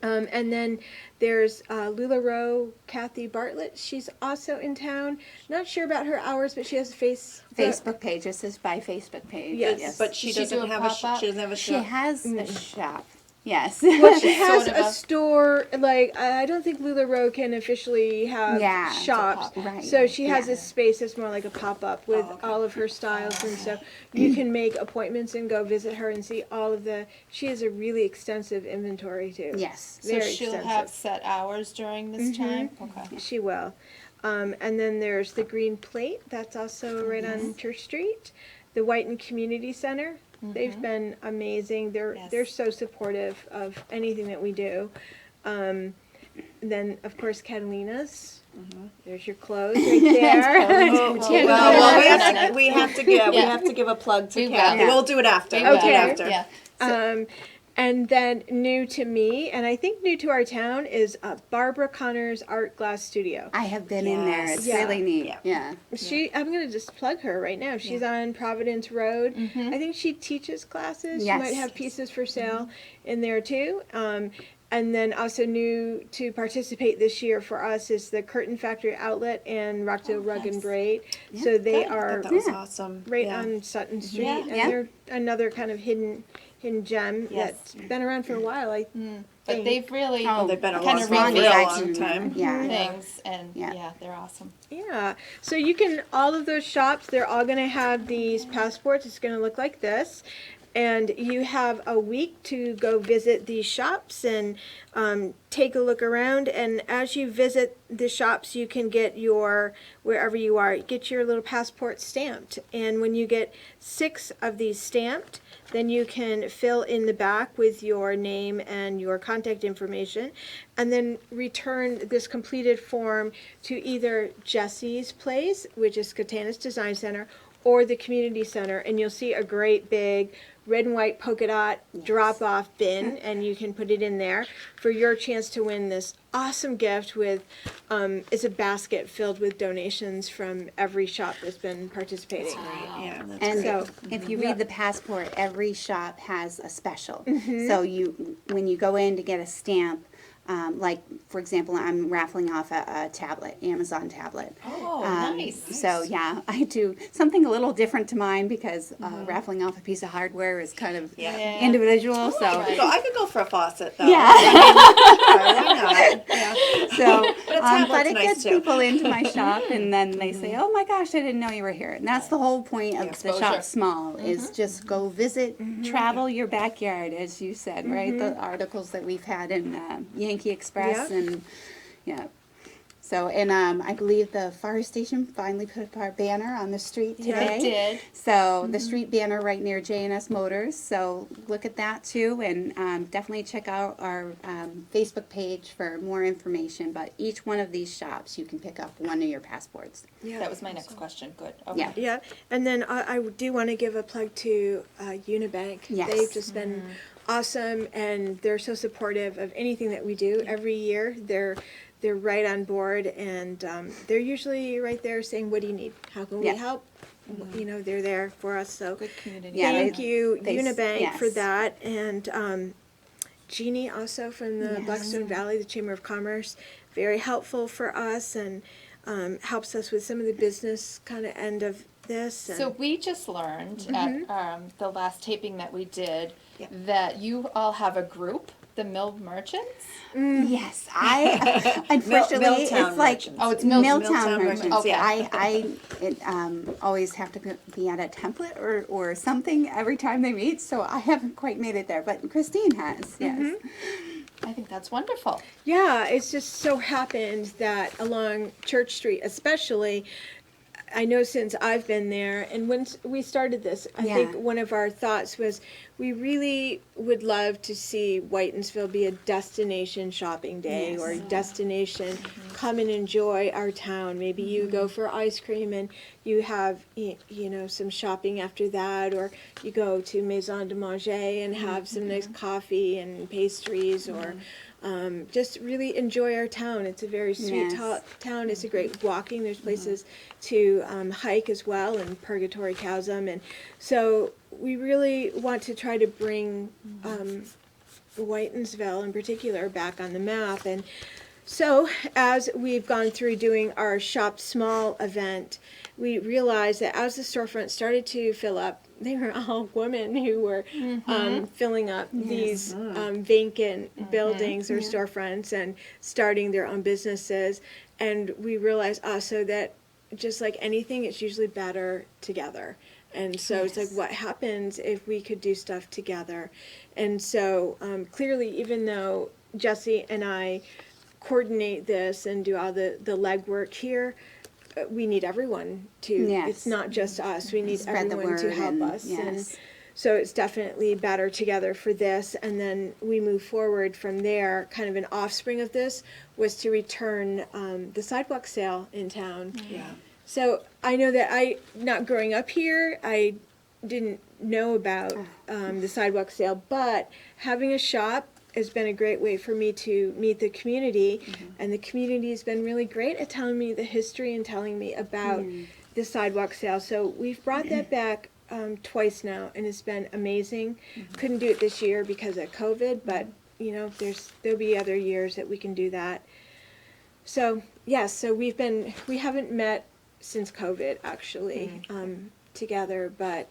And then there's Lularoe, Kathy Bartlett. She's also in town. Not sure about her hours, but she has a Facebook page. This is by Facebook page. Yes. But she Does she doesn't do a have pop-up? she doesn't have a She shop. has a shop. Yes. Well, she has Sort a of a- store. Like I don't think Lularoe can officially have Yeah, it's a shops. pop-up. Right. So she has Yeah. a space that's more like a pop-up with all of her styles and stuff. You can make appointments and go visit her and see all of the. She has a really extensive inventory too. Yes. So Very she'll extensive. have set hours during this time? Okay. She will. And then there's the Green Plate. That's also right on Church Street. The Whiten Community Center. They've been amazing. They're so supportive of anything that we do. Then of course Catalina's. There's your clothes right there. Well, we have to give a plug to We will. Kathy. Yeah. We'll do it after. We We'll will. do it Okay. after. Yeah. And then new to me, and I think new to our town, is Barbara Connor's Art Glass Studio. I have been in there. It's Yeah. really neat. Yeah. Yeah. I'm gonna just plug her right now. She's on Providence Road. I think she teaches classes. Yes. She might have pieces for sale in there too. And then also new to participate this year for us is the Curtain Factory Outlet and Rockdale Rug and Braid. So they I are thought that was Yeah. awesome. right Yeah. on Sutton Street, Yeah. and Yeah. they're another kind of hidden gem Yes. that's been around for a while. But they've really Oh, They've been a kind long, of long, revamped long time. Yeah. things, and Yeah. yeah, they're awesome. Yeah. So you can, all of those shops, they're all going to have these passports. It's going to look like this. And you have a week to go visit these shops and take a look around. And as you visit the shops, you can get your, wherever you are, get your little passport stamped. And when you get 6 of these stamped, then you can fill in the back with your name and your contact information, and then return this completed form to either Jessie's place, which is Schotanus Design Center, or the community center, and you'll see a great big red and white polka dot drop-off bin, and you can put it in there for your chance to win this awesome gift with, it's a basket filled with donations from every shop that's been participating. Yeah, that's And So- if you read the passport, every shop has a special. So when you go in to get a stamp, like for example, I'm raffling off a tablet, Amazon tablet. Oh, nice. So yeah, I do something a little different to mine because raffling off a piece of hardware is kind of Yeah. individual. So Right. So I could go for a faucet though. yeah. Why not? Yeah. So, But a tablet's but it nice, gets too. people into my shop, and then they say, "Oh my gosh, I didn't know you were here." And that's the whole point of the Exposure. shop small is just go visit, travel your backyard, as you said, right? The articles that we've had in Yankee Express, Yeah. and yeah. So, and I believe the fire station finally put up our banner on the street Yeah. today. They did. So the street banner right near J&S Motors. So look at that too, and definitely check out our Facebook page for more information. But each one of these shops, you can pick up one of your passports. Yeah. That was my next question. Good. Okay. Yeah. Yeah, and then I do want to give a plug to Unibank. Yes. They've just been awesome, and they're so supportive of anything that we do every year. They're right on board, and they're usually right there saying, "What do you need? How can we Yeah. help?" You know, they're there for us. So Good community. Yeah, thank they- you, they- Unibank, for yes. that, and Jeannie also from the Yes. Blackstone Valley, the Chamber of Commerce, very helpful for us, and helps us with some of the business kind of end of this. And So we just learned at the last taping that we did Yeah. that you all have a group, the Mill Merchants. Yes, I unfortunately Milltown it's like Merchants. Oh, it's Milltown Milltown Merchants. Merchants, Okay. I always have to be at a template or something every time they meet, so I haven't quite made it there. But Christine has. Yes. I think that's wonderful. yeah, it's just so happened that along Church Street, especially, I know since I've been there, and when we started this, I think one of our thoughts was we really would love to see Whitensville be a destination shopping day or a destination come and enjoy our town. Maybe you go for ice cream and you have, you know, some shopping after that, or you go to Maison de Manger and have some nice coffee and pastries, or just really enjoy our town. It's a very sweet town. It's a great walking. There's places to hike as well, and Purgatory Chasm. And so we really want to try to bring Whitensville in particular back on the map. And so as we've gone through doing our Shop Small event, we realized that as the storefront started to fill up, they were all women who were filling up these vacant buildings or storefronts and starting their own businesses. And we realized also that just like anything, it's usually better together. And so it's like, what happens if we could do stuff together? And so clearly, even though Jessie and I coordinate this and do all the legwork here, we need everyone to, it's not just us, we need everyone to help us. And so it's definitely better together for this. And then we move forward from there. Kind of an offspring of this was to return the sidewalk sale in town. So I know that not growing up here, I didn't know about the sidewalk sale, but having a shop has been a great way for me to meet the community, and the community has been really great at telling me the history and telling me about the sidewalk sale. So we've brought that back twice now, and it's been amazing. Couldn't do it this year because of COVID, but you know, there'll be other years that we can do that. So yes, so we haven't met since COVID actually together, but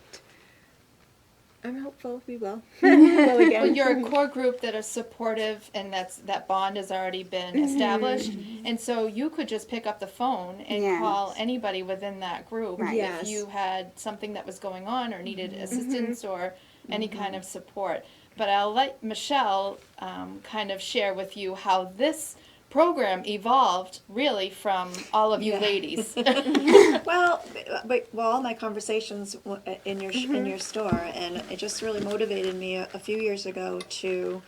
I'm hopeful we will. Will again. Well, you're a core group that are supportive, and that bond has already been established. And so you could just pick up the phone and call anybody within that group if you had something that was going on or needed assistance or any kind of support. But I'll let Michelle kind of share with you how this program evolved really from all of you ladies. Well, all my conversations in your store, and it just really motivated me a few years ago to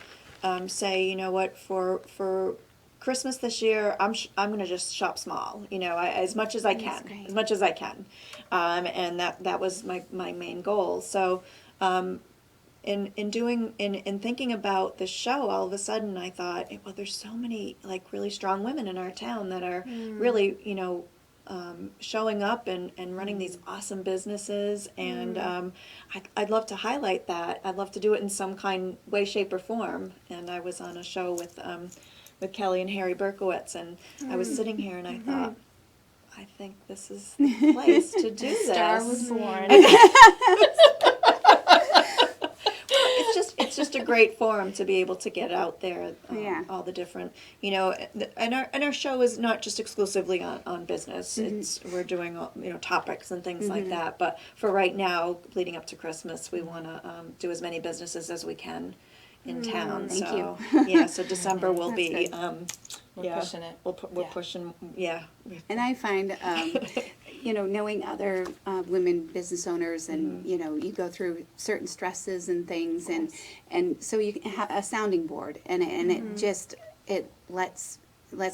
say, you know what, for Christmas this year, I'm going to just shop small, you know, as much as I can, and that was my main goal. So. In thinking about the show, all of a sudden I thought, well, there's so many like really strong women in our town that are really, you know, showing up and running these awesome businesses, and I'd love to highlight that. I'd love to do it in some kind, way, shape, or form. And I was on a show with Kelly and Harry Berkowitz, and I was sitting here and I thought, I think this is the place to do this. Star was born. It's just a great forum to be able to get out there, all the different, you know, and our show is not just exclusively on business. We're doing you know, topics and things like that. But for right now, leading up to Christmas, we want to do as many businesses as we can in town. Thank so you. so December will be We're pushing it. We're pushing And I find, you know, knowing other women business owners, and you know, you go through certain stresses and things, and so you can have a sounding board, and it just lets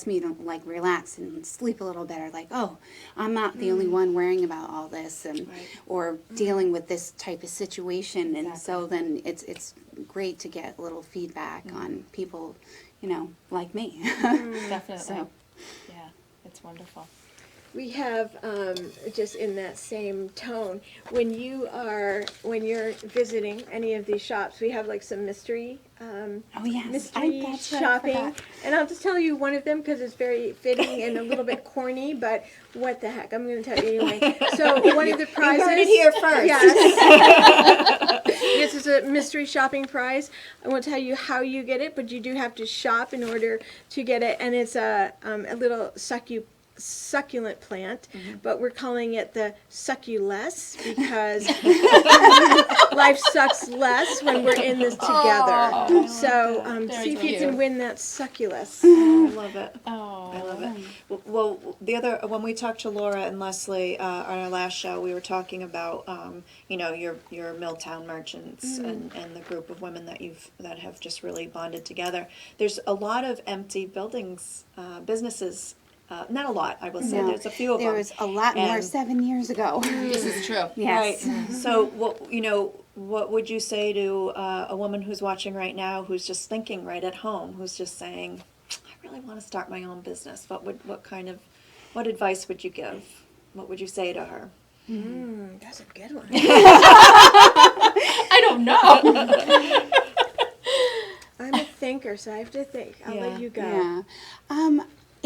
me to like relax and sleep a little better. Like, oh, I'm not the only one worrying about all this, and or dealing with this type of situation. And so then it's great to get a little feedback on people, you know, like me. Definitely. So. Yeah, it's wonderful. We have, just in that same tone, when you're visiting any of these shops, we have like some mystery mystery shopping. And I'll just tell you one of them because it's very fitting and a little bit corny, but what the heck, I'm going to tell you anyway. So one of the prizes. You heard it here first. Yes. This is a mystery shopping prize. I won't tell you how you get it, but you do have to shop in order to get it. And it's a little succulent plant, but we're calling it the succuless because life sucks less when we're in this together. So see if you can win that succulus. I love it. Oh, I love it. Well, when we talked to Laura and Leslie on our last show, we were talking about your Milltown merchants and the group of women that have just really bonded together. There's a lot of empty buildings, businesses. Not a lot, I will say. No, There's a few of them. there was a lot more 7 years ago. this is true. Yes. Right. So what would you say to a woman who's watching right now, who's just thinking right at home, who's just saying, I really want to start my own business? What advice would you give? What would you say to her? That's a good one. I don't know. I'm a thinker, so I have to think. I'll let you go. Yeah.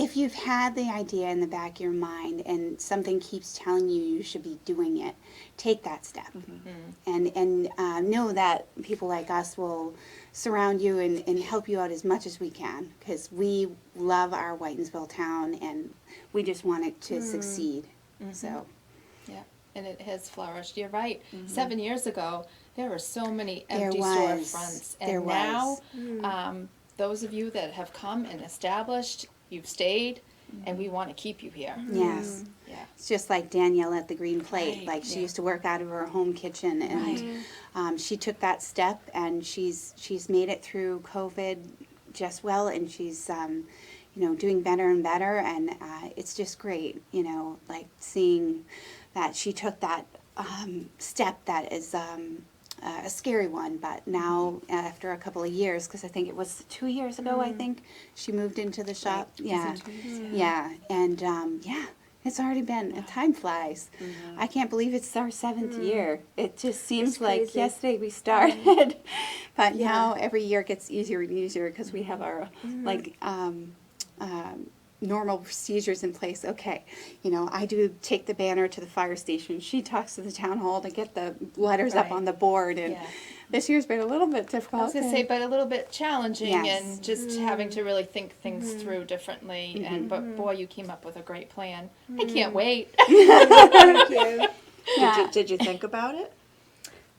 If you've had the idea in the back of your mind and something keeps telling you should be doing it, take that step. And know that people like us will surround you and help you out as much as we can, because we love our Whitensville town and we just want it to succeed. So. Yeah, and it has flourished. You're right. 7 years ago, there were so many There empty was. storefronts, and There now, was. those of you that have come and established, you've stayed, and we want to keep you here. Yes. Yeah. It's just like Danielle at the Green Plate. Right, Like she yeah. used to work out of her home kitchen, and she took that step, and she's made it through COVID just well, and she's doing better and better, and it's just great. Like seeing that she took that step that is a scary one, but now after a couple of years, because I think it was 2 years ago, I think she moved into the shop. Yeah, and it's already been. Time flies. I can't believe it's our 7th year. It just seems like crazy. yesterday we started, but now every year gets easier and easier because we have our normal procedures in place. Okay, I do take the banner to the fire station. She talks to the town hall to get the letters up Right. on the board, and Yeah. this year's been a little bit difficult. I was going to say, but a little bit challenging, Yes. and just having to really think things through differently. But boy, you came up with a great plan. I can't wait. Thank you. Yeah. Did you think about it?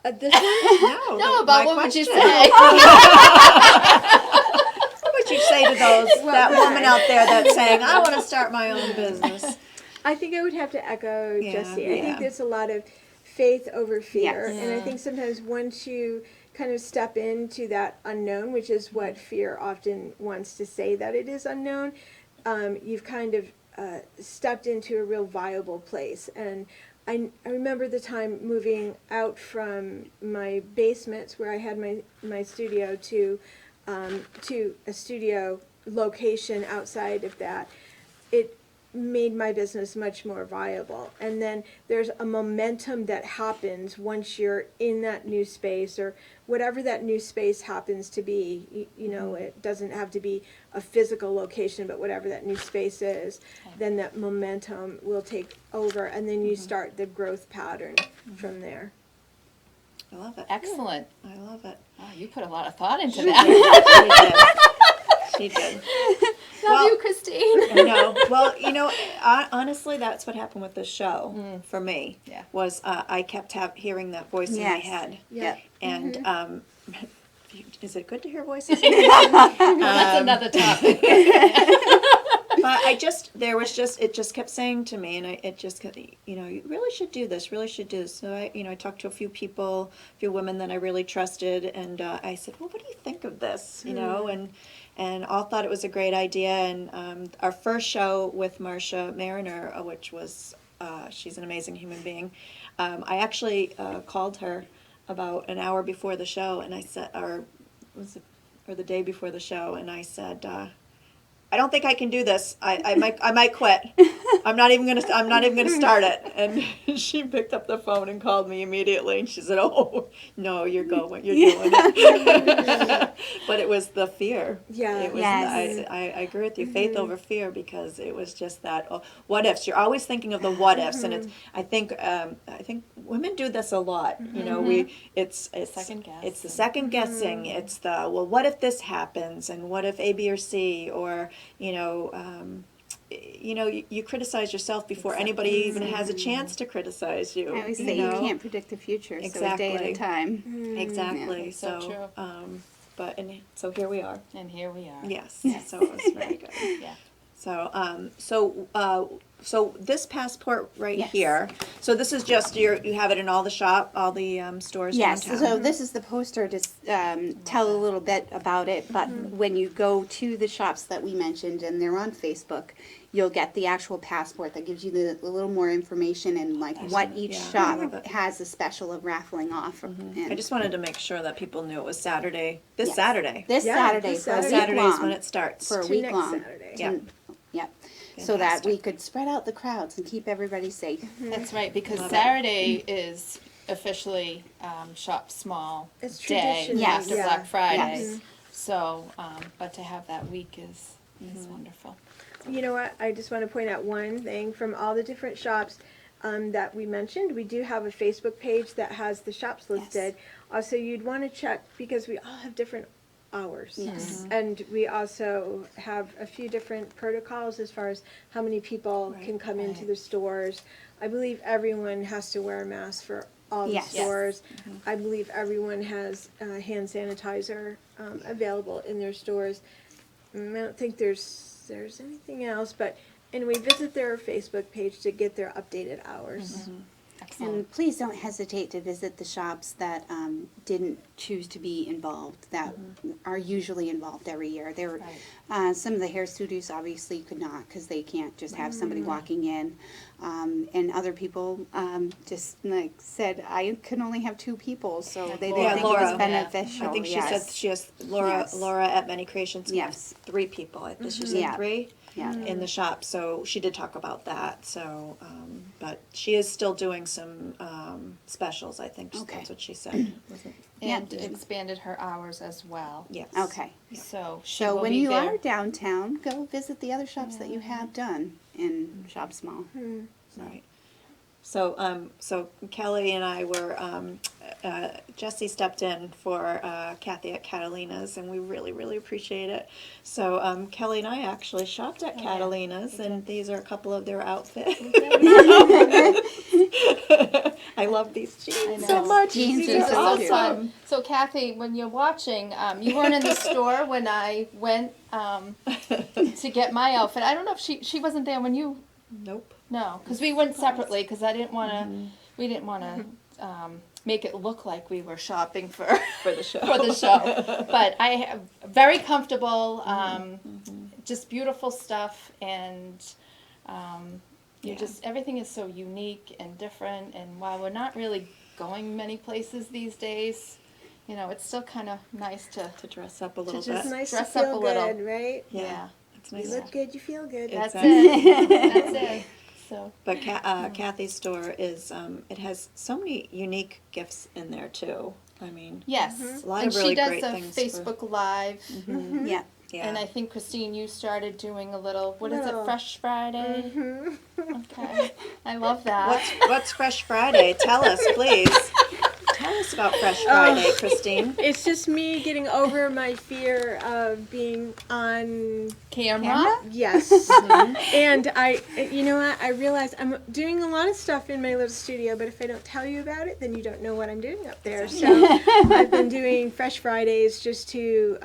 This one? No, about what would you question. say? What would you say to that woman out there that's saying, I want to start my own business? I think I would have to echo Yeah, Jessie. I yeah. think there's a lot of faith over fear. Yes. And I think sometimes once you kind of step into that unknown, which is what fear often wants to say that it is unknown, you've kind of stepped into a real viable place. And I remember the time moving out from my basements where I had my studio to a studio location outside of that. It made my business much more viable. And then there's a momentum that happens once you're in that new space, or whatever that new space happens to be. It doesn't have to be a physical location, but whatever that new space is, then that momentum will take over, and then you start the growth pattern from there. I love it. Excellent. I love it. Wow, you put a lot of thought into that. She did. Love you, Christine. No. Well, honestly, that's what happened with this show for me. Yeah. Was I kept hearing that voice in my Yes. head. Yeah. And is it good to hear voices? That's another topic. But it just kept saying to me, and it just, you really should do this, really should do this. So I talked to a few people, a few women that I really trusted, and I said, well, what do you think of this? And all thought it was a great idea. And our first show with Marcia Mariner, which was, she's an amazing human being, I actually called her about an hour before the show, and I said, or the day before the show, and I said, I don't think I can do this. I might quit. I'm not even gonna start it. And she picked up the phone and called me immediately, and she said, "Oh no, you're doing it." But it was the fear. Yeah. It was. Yes. I agree with you. Faith over fear, because it was just that. What ifs? You're always thinking of the what ifs, and it's. I think women do this a lot. It's Second guess. It's the second guessing. It's the, well, what if this happens, and what if A, B, or C, or you know, you criticize yourself before anybody even has a chance to criticize you. I always say you know? can't predict the future, so a day at Exactly. a time. Exactly. Yeah, so So, true. so here we are. And here we are. Yes. So it was very good. Yeah. So this passport right Yes. here. So this is just you have it in all the stores Yes, downtown. so this is the poster to tell a little bit about it, but when you go to the shops that we mentioned, and they're on Facebook, you'll get the actual passport that gives you a little more information and like what each Yeah, I shop love it. has a special of raffling off. I just wanted to make sure that people knew it was Saturday. This Yes. Saturday. This Yeah, Saturday this for a Saturday. week Saturday is long. when it starts. For a To week next long. Saturday. Yeah. Yep. So that Fantastic. we could spread out the crowds and keep everybody safe. That's right, because Love it. Saturday is officially Shop Small It's Day traditional, Yes. after yeah. Black Friday. Yes. So, but to have that week is wonderful. You know what? I just want to point out one thing from all the different shops that we mentioned. We do have a Facebook page that has the shops listed. Also, you'd want to check because we all have different hours. Yes. And we also have a few different protocols as far as how many people can come into the stores. I believe everyone has to wear a mask for all the Yes. stores. I believe everyone has hand sanitizer available in their stores. I don't think there's anything else, but anyway, visit their Facebook page to get their updated hours. Excellent. And please don't hesitate to visit the shops that didn't choose to be involved, that are usually involved every year. There, some of the hair studios obviously could not because they can't just have somebody walking in. And other people just like said, I can only have 2 people, so they didn't Yeah, think it Laura. was beneficial. I think she Yes. said she has Laura Yes. at Many Creations. Can have Yes. 3 people. I think she said Yeah. 3 Yeah. in the shop. So she did talk about that. So, but she is still doing some specials. I think Okay. that's what she said. Wasn't- And expanded her hours as well. Yes. Okay. So she So will when be you there. are downtown, go visit the other shops that you have done in Shop Small. Right. So, so Kelly and I were, Jessie stepped in for Kathy at Catalina's, and we really, really appreciate it. So, Kelly and I actually shopped at Catalina's, and these are a couple of their outfits. I love these jeans so know. much. Jeans These are are so cute. awesome. So Kathy, when you're watching, you weren't in the store when I went to get my outfit. I don't know if she wasn't there when you. Nope. No, because we went separately because I didn't want to. We didn't want to make it look like we were shopping for For the show. for the show. But I have very comfortable, just beautiful stuff, and you just everything is so unique and different. And while we're not really going many places these days, you know, it's still kind of nice to To dress up a little It's just bit. nice Dress to up feel a little. good, right? yeah. It's You nice. look good, you feel good. That's Exactly. it. That's it. So But Kathy's store is, it has so many unique gifts in there too. I mean, yes, a lot and of really she does great a things. for- Facebook Live. Yeah. yeah. And I think, Christine, you started doing a little, what is Little. it, Fresh Friday? Okay. I love that. What's Fresh Friday? Tell us, please. Tell us about Fresh Friday, Christine. It's just me getting over my fear of being on. Camera? Yes. And you know what? I realize I'm doing a lot of stuff in my little studio, but if I don't tell you about it, then you don't know what I'm doing up there. So I've been doing Fresh Fridays just to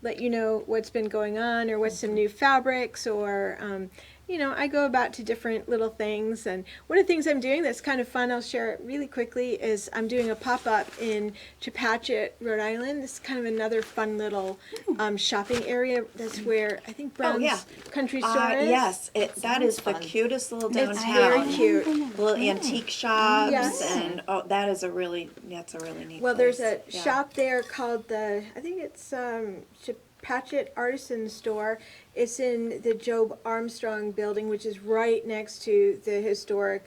let you know what's been going on or what's some new fabrics or. You know, I go about to different little things, and one of the things I'm doing that's kind of fun, I'll share it really quickly, is I'm doing a pop-up in Chepachet, Rhode Island. This is kind of another fun little shopping area. That's where I think Brown's yeah. Country Store is. Yes, that is the fun. cutest little It's downtown. very cute. Little antique shops, Yes. and that's a really neat. Well, there's place. a shop there called I think it's Chepachet Artisan Store. It's in the Job Armstrong building, which is right next to the historic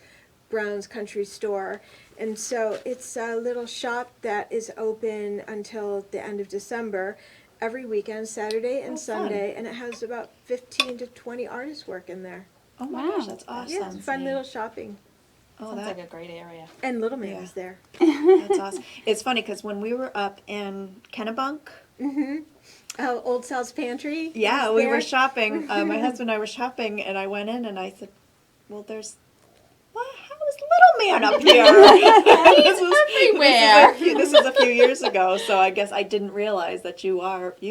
Brown's Country Store. And so it's a little shop that is open until the end of December, every weekend, Saturday and Sunday, and it has about 15 to 20 artists work in there. Oh my Wow. gosh, that's awesome. Yeah, it's fun little shopping. Oh, Sounds like a great area. And Little Man Yeah. is there. That's awesome. It's funny because when we were up in Kennebunk, Oh, Old Sal's Pantry? Yeah, was we there? were shopping. My husband and I were shopping, and I went in and I said, "Well, how is Little Man up here?" He's everywhere. This was a few years ago, so I guess I didn't realize that you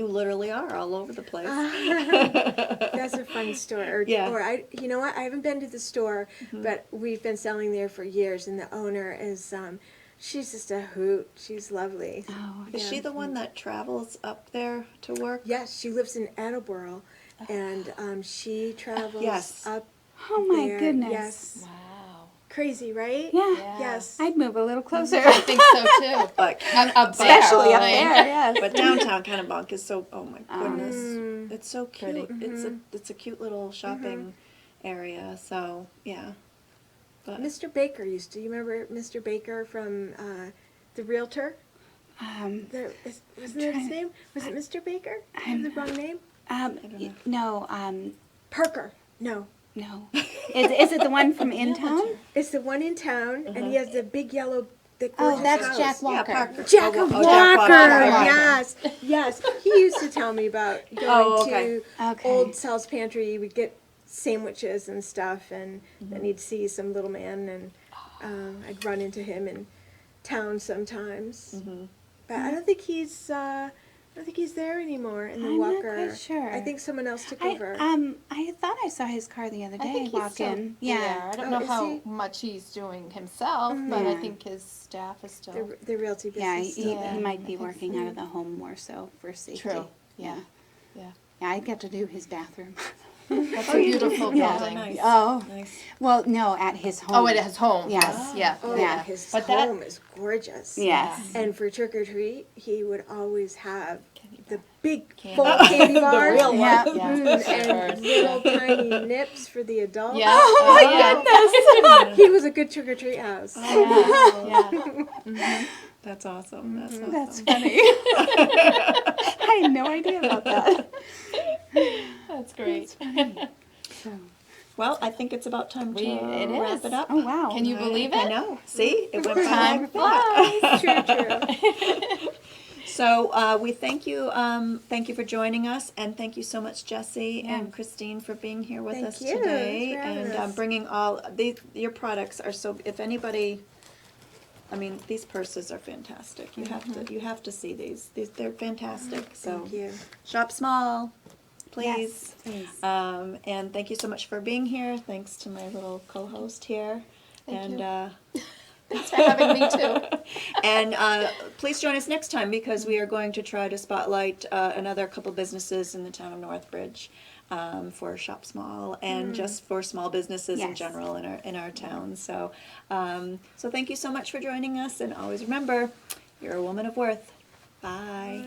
literally are all over the place. That's a fun store. Yeah. You know what? I haven't been to the store, but we've been selling there for years, and the owner is, she's just a hoot. She's lovely. Oh, Is she the one that travels up there to work? Yes, she lives in Attleboro, and she travels Yes. up oh my there. goodness. Yes. Wow. Crazy, right? Yeah. Yes. I'd move a little closer. I think so too. But Up there. Especially up Right. there, yes. but downtown Kennebunk is so, oh my goodness, it's so cute. Pretty. It's a cute little shopping area. So yeah. But Mr. Baker do you remember Mr. Baker from The Realtor? Wasn't that his name? Was it Mr. Baker? I have the wrong name? No, Parker. No. no. Is it the one from in town? It's the one in town, and he has the big yellow, the Oh, gorgeous that's house. Jack Walker. Yeah, Parker. Jack Oh, Walker. Jack Walker. Yes, yes. He used to tell me about going okay. to Okay. Old Sal's Pantry. He would get sandwiches and stuff, and then he'd see some little man, and I'd run into him in town sometimes. But I don't think he's there anymore in the I'm not Walker. quite sure. I think someone else took over. I thought I saw his car the other I day think he's walk still in. there. Yeah. I don't Oh, know is how he? much he's doing himself, but I Yeah. think his staff is still the realty Yeah, business. he might be I think working out of the home more so for safety. true. Yeah. Yeah. Yeah, I get to do his bathroom. That's a beautiful Yeah. building. Nice. Oh, Nice. well, no, at his home. Oh, it has home. Yes. Yeah. Oh, Yeah. his But that- home is gorgeous. Yes. And for trick or treat, he would always have the big Candy full bars. candy bars. real Yeah. Yeah. And little tiny nips for the adults. Yeah. Oh He was a good trick or treat house. Yeah. Yeah. That's awesome. That's awesome. That's funny. I had no idea about that. That's great. So, Well, I think it's about time to It wrap is. it up. oh, wow. Can you believe it? I know. See, it went by Time like that. flies. True. So we thank you. Thank you for joining us, and thank you so much, Jessie and Christine, for being here with Thank us you. today, Thanks for having and us. bringing all these. Your products are so. If anybody, I mean, these purses are fantastic. You have to see these. They're fantastic. So Thank you. shop small, please. Yes, please. And thank you so much for being here. Thanks to my little co-host here. Thank and you. Thanks for having me too. and please join us next time, because we are going to try to spotlight another couple businesses in the town of Northbridge for Shop Small and just for small businesses in Yes. general in our town. So so thank you so much for joining us, and always remember, you're a woman of worth. Bye.